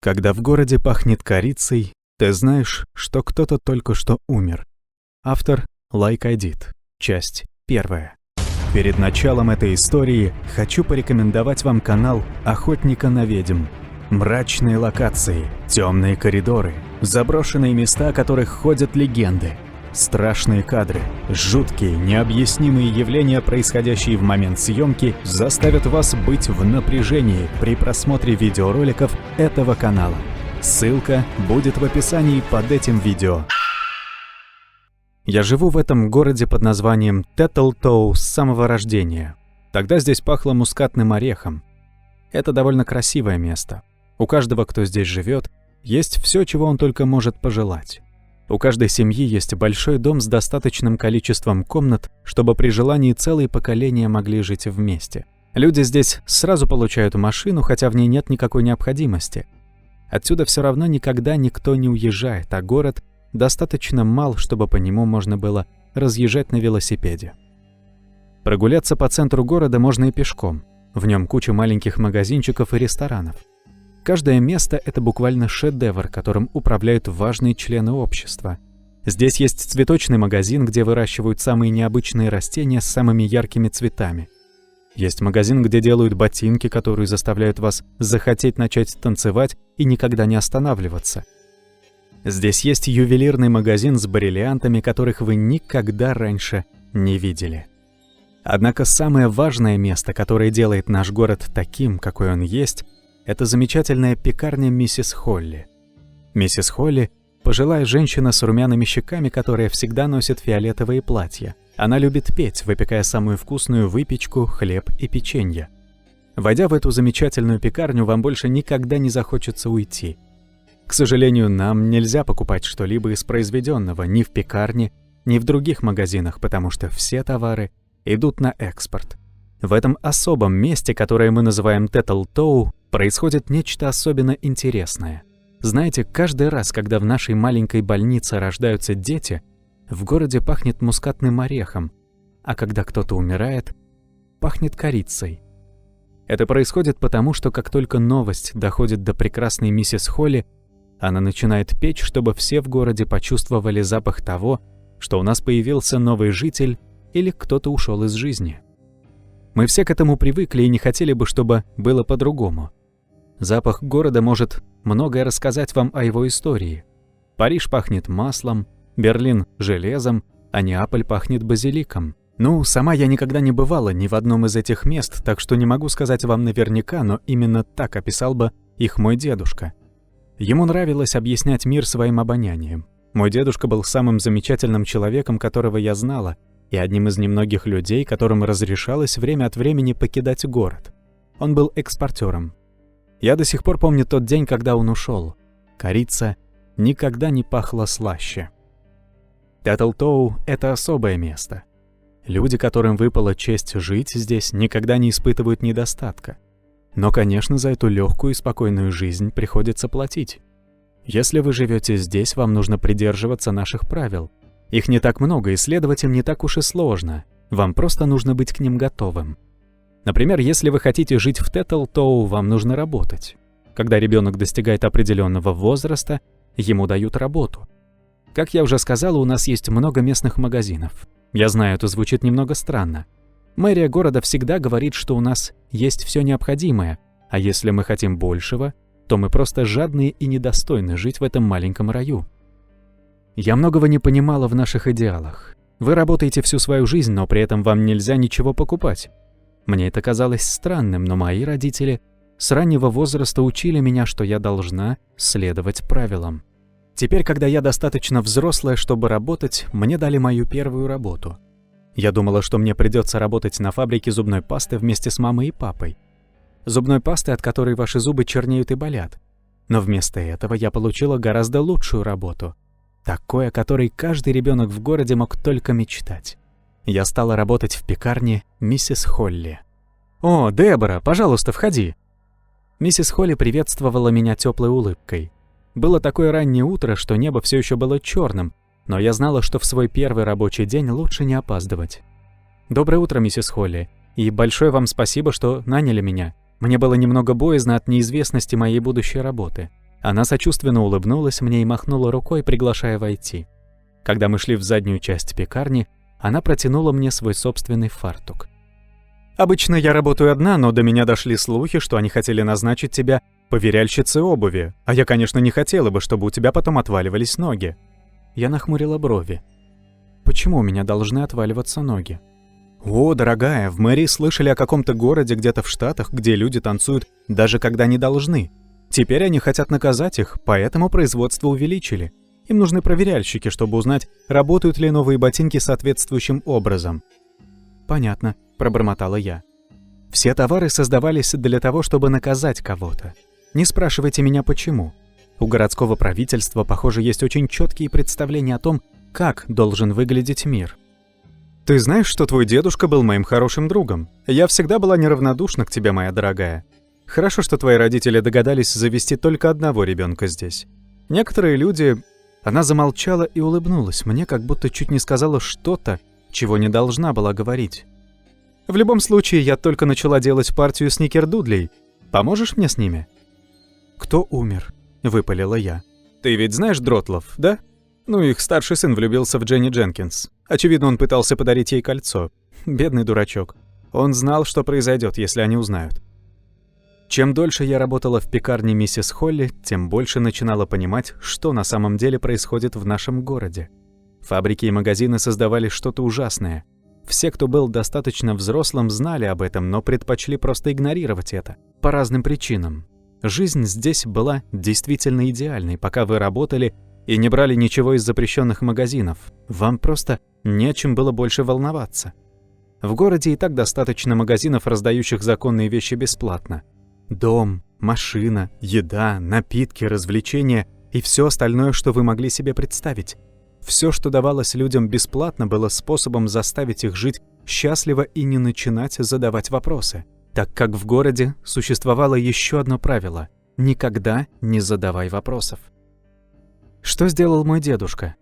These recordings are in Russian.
Когда в городе пахнет корицей, ты знаешь, что кто-то только что умер. Автор Like I Did. Часть 1. Перед началом этой истории хочу порекомендовать вам канал «Охотника на ведьм». Мрачные локации, темные коридоры, заброшенные места, о которых ходят легенды, страшные кадры, жуткие, необъяснимые явления, происходящие в момент съемки, заставят вас быть в напряжении при просмотре видеороликов этого канала. Ссылка будет в описании под этим видео. Я живу в этом городе под названием Тетлтоу с самого рождения. Тогда здесь пахло мускатным орехом. Это довольно красивое место. У каждого, кто здесь живет, есть все, чего он только может пожелать. У каждой семьи есть большой дом с достаточным количеством комнат, чтобы при желании целые поколения могли жить вместе. Люди здесь сразу получают машину, хотя в ней нет никакой необходимости. Отсюда все равно никогда никто не уезжает, а город достаточно мал, чтобы по нему можно было разъезжать на велосипеде. Прогуляться по центру города можно и пешком. В нем куча маленьких магазинчиков и ресторанов. Каждое место — это буквально шедевр, которым управляют важные члены общества. Здесь есть цветочный магазин, где выращивают самые необычные растения с самыми яркими цветами. Есть магазин, где делают ботинки, которые заставляют вас захотеть начать танцевать и никогда не останавливаться. Здесь есть ювелирный магазин с бриллиантами, которых вы никогда раньше не видели. Однако самое важное место, которое делает наш город таким, какой он есть, это замечательная пекарня миссис Холли. Миссис Холли – пожилая женщина с румяными щеками, которая всегда носит фиолетовые платья. Она любит петь, выпекая самую вкусную выпечку, хлеб и печенье. Войдя в эту замечательную пекарню, вам больше никогда не захочется уйти. К сожалению, нам нельзя покупать что-либо из произведенного ни в пекарне, ни в других магазинах, потому что все товары идут на экспорт. В этом особом месте, которое мы называем Тетлтоу, происходит нечто особенно интересное. Знаете, каждый раз, когда в нашей маленькой больнице рождаются дети, в городе пахнет мускатным орехом, а когда кто-то умирает, пахнет корицей. Это происходит потому, что как только новость доходит до прекрасной миссис Холли, она начинает печь, чтобы все в городе почувствовали запах того, что у нас появился новый житель или кто-то ушел из жизни. Мы все к этому привыкли и не хотели бы, чтобы было по-другому. Запах города может многое рассказать вам о его истории. Париж пахнет маслом, Берлин – железом, а Неаполь пахнет базиликом. Ну, сама я никогда не бывала ни в одном из этих мест, так что не могу сказать вам наверняка, но именно так описал бы их мой дедушка. Ему нравилось объяснять мир своим обонянием. Мой дедушка был самым замечательным человеком, которого я знала, и одним из немногих людей, которым разрешалось время от времени покидать город. Он был экспортером. Я до сих пор помню тот день, когда он ушел. Корица никогда не пахла слаще. Тетлтоу — это особое место. Люди, которым выпала честь жить здесь, никогда не испытывают недостатка. Но, конечно, за эту легкую и спокойную жизнь приходится платить. Если вы живете здесь, вам нужно придерживаться наших правил. Их не так много, и следовать им не так уж и сложно. Вам просто нужно быть к ним готовым. Например, если вы хотите жить в Тетлтоу, вам нужно работать. Когда ребенок достигает определенного возраста, ему дают работу. Как я уже сказала, у нас есть много местных магазинов. Я знаю, это звучит немного странно. Мэрия города всегда говорит, что у нас есть все необходимое, а если мы хотим большего, то мы просто жадные и недостойны жить в этом маленьком раю. Я многого не понимала в наших идеалах. Вы работаете всю свою жизнь, но при этом вам нельзя ничего покупать. Мне это казалось странным, но мои родители с раннего возраста учили меня, что я должна следовать правилам. Теперь, когда я достаточно взрослая, чтобы работать, мне дали мою первую работу. Я думала, что мне придется работать на фабрике зубной пасты вместе с мамой и папой. Зубной пасты, от которой ваши зубы чернеют и болят. Но вместо этого я получила гораздо лучшую работу. Такой, о которой каждый ребенок в городе мог только мечтать. Я стала работать в пекарне миссис Холли. «О, Дебора, пожалуйста, входи!» Миссис Холли приветствовала меня теплой улыбкой. Было такое раннее утро, что небо все еще было черным, но я знала, что в свой первый рабочий день лучше не опаздывать. «Доброе утро, миссис Холли, и большое вам спасибо, что наняли меня. Мне было немного боязно от неизвестности моей будущей работы. Она сочувственно улыбнулась мне и махнула рукой, приглашая войти. Когда мы шли в заднюю часть пекарни, она протянула мне свой собственный фартук. «Обычно я работаю одна, но до меня дошли слухи, что они хотели назначить тебя поверяльщицей обуви, а я, конечно, не хотела бы, чтобы у тебя потом отваливались ноги». Я нахмурила брови. «Почему у меня должны отваливаться ноги?» «О, дорогая, в мэрии слышали о каком-то городе где-то в Штатах, где люди танцуют даже когда не должны. Теперь они хотят наказать их, поэтому производство увеличили. Им нужны проверяльщики, чтобы узнать, работают ли новые ботинки соответствующим образом». «Понятно», — пробормотала я. «Все товары создавались для того, чтобы наказать кого-то. Не спрашивайте меня, почему. У городского правительства, похоже, есть очень четкие представления о том, как должен выглядеть мир. Ты знаешь, что твой дедушка был моим хорошим другом? Я всегда была неравнодушна к тебе, моя дорогая. Хорошо, что твои родители догадались завести только одного ребенка здесь. Некоторые люди...» Она замолчала и улыбнулась мне, как будто чуть не сказала что-то, чего не должна была говорить. «В любом случае, я только начала делать партию сникердудлей. Поможешь мне с ними?» «Кто умер?» — выпалила я. «Ты ведь знаешь Дротлов, да? Ну, их старший сын влюбился в Дженни Дженкинс. Очевидно, он пытался подарить ей кольцо. Бедный дурачок. Он знал, что произойдет, если они узнают». Чем дольше я работала в пекарне миссис Холли, тем больше начинала понимать, что на самом деле происходит в нашем городе. Фабрики и магазины создавали что-то ужасное. Все, кто был достаточно взрослым, знали об этом, но предпочли просто игнорировать это. По разным причинам. Жизнь здесь была действительно идеальной, пока вы работали и не брали ничего из запрещенных магазинов. Вам просто не о чем было больше волноваться. В городе и так достаточно магазинов, раздающих законные вещи бесплатно. Дом, машина, еда, напитки, развлечения и все остальное, что вы могли себе представить. Все, что давалось людям бесплатно, было способом заставить их жить счастливо и не начинать задавать вопросы. Так как в городе существовало еще одно правило – никогда не задавай вопросов. Что сделал мой дедушка?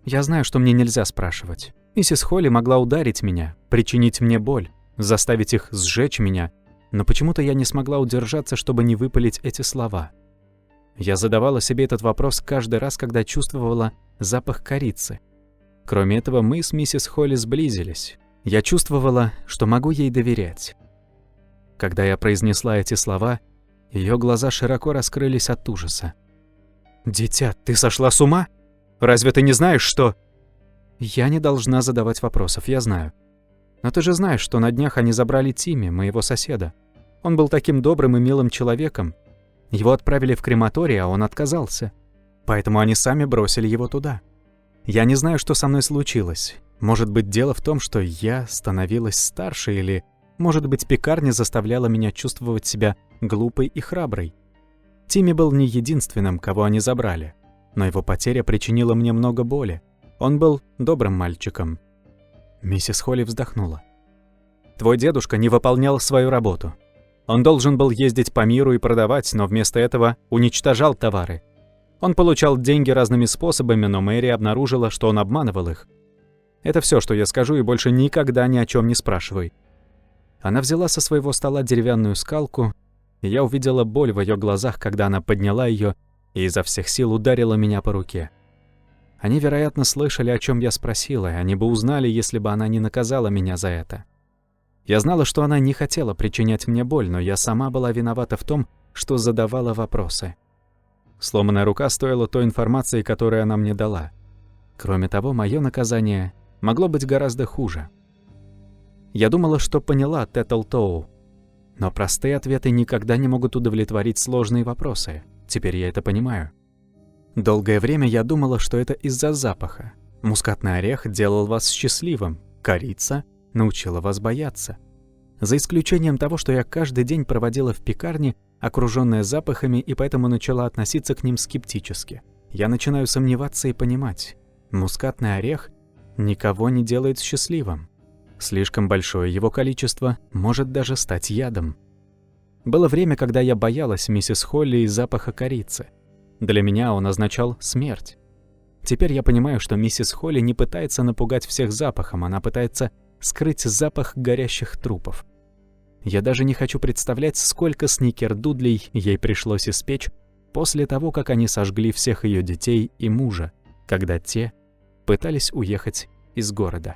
Я знаю, что мне нельзя спрашивать. Миссис Холли могла ударить меня, причинить мне боль, заставить их сжечь меня, но почему-то я не смогла удержаться, чтобы не выпалить эти слова. Я задавала себе этот вопрос каждый раз, когда чувствовала запах корицы. Кроме этого, мы с миссис Холли сблизились. Я чувствовала, что могу ей доверять. Когда я произнесла эти слова, ее глаза широко раскрылись от ужаса. «Дитя, ты сошла с ума? Разве ты не знаешь, что...» «Я не должна задавать вопросов, я знаю. Но ты же знаешь, что на днях они забрали Тимми, моего соседа. Он был таким добрым и милым человеком. Его отправили в крематорий, а он отказался. Поэтому они сами бросили его туда. Я не знаю, что со мной случилось. Может быть, дело в том, что я становилась старше, или, может быть, пекарня заставляла меня чувствовать себя глупой и храброй. Тимми был не единственным, кого они забрали, но его потеря причинила мне много боли. Он был добрым мальчиком». Миссис Холли вздохнула. «Твой дедушка не выполнял свою работу. Он должен был ездить по миру и продавать, но вместо этого уничтожал товары. Он получал деньги разными способами, но Мэри обнаружила, что он обманывал их. Это все, что я скажу, и больше никогда ни о чем не спрашивай». Она взяла со своего стола деревянную скалку, и я увидела боль в ее глазах, когда она подняла ее и изо всех сил ударила меня по руке. Они, вероятно, слышали, о чем я спросила, и они бы узнали, если бы она не наказала меня за это. Я знала, что она не хотела причинять мне боль, но я сама была виновата в том, что задавала вопросы. Сломанная рука стоила той информации, которую она мне дала. Кроме того, мое наказание могло быть гораздо хуже. Я думала, что поняла Теттлтоу, но простые ответы никогда не могут удовлетворить сложные вопросы. Теперь я это понимаю. Долгое время я думала, что это из-за запаха. Мускатный орех делал вас счастливым, корица научила вас бояться. За исключением того, что я каждый день проводила в пекарне, окружённая запахами, и поэтому начала относиться к ним скептически. Я начинаю сомневаться и понимать. Мускатный орех никого не делает счастливым. Слишком большое его количество может даже стать ядом. Было время, когда я боялась миссис Холли и запаха корицы. Для меня он означал смерть. Теперь я понимаю, что миссис Холли не пытается напугать всех запахом, она пытается скрыть запах горящих трупов. Я даже не хочу представлять, сколько сникердудлей ей пришлось испечь, после того, как они сожгли всех ее детей и мужа, когда те пытались уехать из города.